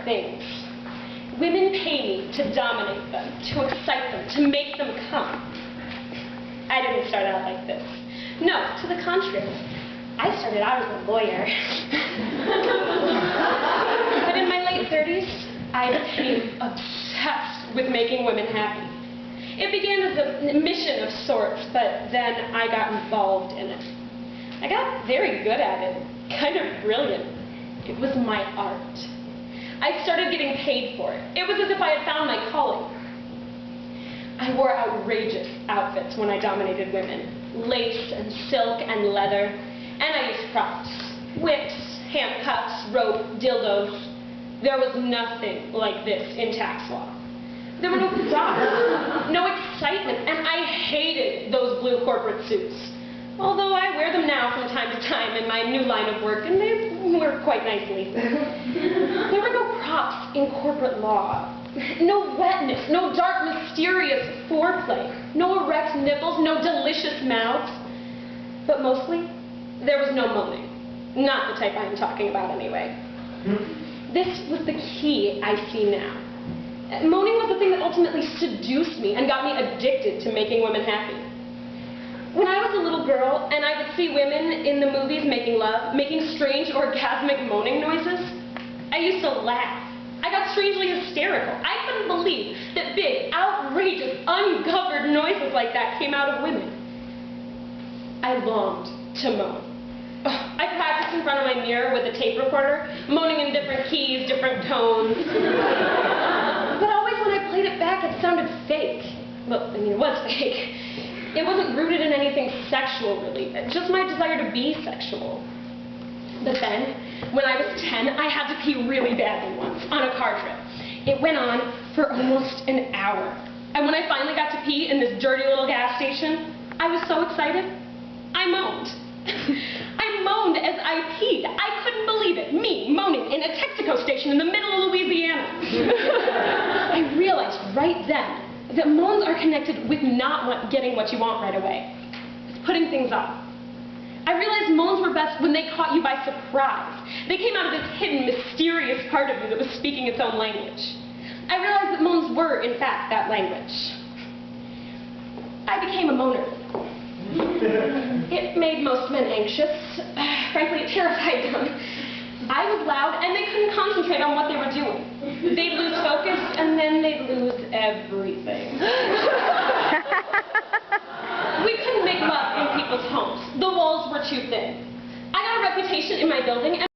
things. Women pay me to dominate them, to excite them, to make them come. I didn't start out like this. No, to the contrary. I started out as a lawyer. But in my late 30s, I became obsessed with making women happy. It began as a mission of sorts, but then I got involved in it. I got very good at it, kind of brilliant. It was my art. I started getting paid for it. It was as if I had found my calling. I wore outrageous outfits when I dominated women. Lace and silk and leather. And I used props. Whips, handcuffs, rope, dildos. There was nothing like this in tax law. There were no dots, no excitement, and I hated those blue corporate suits. Although I wear them now from time to time in my new line of work, and they work quite nicely. There were no props in corporate law. No wetness, no dark, mysterious foreplay, no erect nipples, no delicious mouths. But mostly, there was no moaning. Not the type I'm talking about anyway. This was the key I see now. Moaning was the thing that ultimately seduced me and got me addicted to making women happy. When I was a little girl and I would see women in the movies making love, making strange orgasmic moaning noises, I used to laugh. I got strangely hysterical. I couldn't believe that big, outrageous, uncovered noises like that came out of women. I longed to moan. I practiced in front of my mirror with a tape recorder, moaning in different keys, different tones. But always when I played it back, it sounded fake. Well, I mean, it was fake. It wasn't rooted in anything sexual, really. Just my desire to be sexual. But then, when I was 10, I had to pee really badly once, on a car trip. It went on for almost an hour. And when I finally got to pee in this dirty little gas station, I was so excited, I moaned. I moaned as I peed. I couldn't believe it. Me, moaning in a Texaco station in the middle of Louisiana. I realized right then that moans are connected with not getting what you want right away. It's putting things off. I realized moans were best when they caught you by surprise. They came out of this hidden, mysterious part of you that was speaking its own language. I realized that moans were, in fact, that language. I became a moaner. It made most men anxious. Frankly, it terrified them. I was loud, and they couldn't concentrate on what they were doing. They'd lose focus, and then they'd lose everything. We couldn't make love in people's homes. The walls were too thin. I got a reputation in my building, and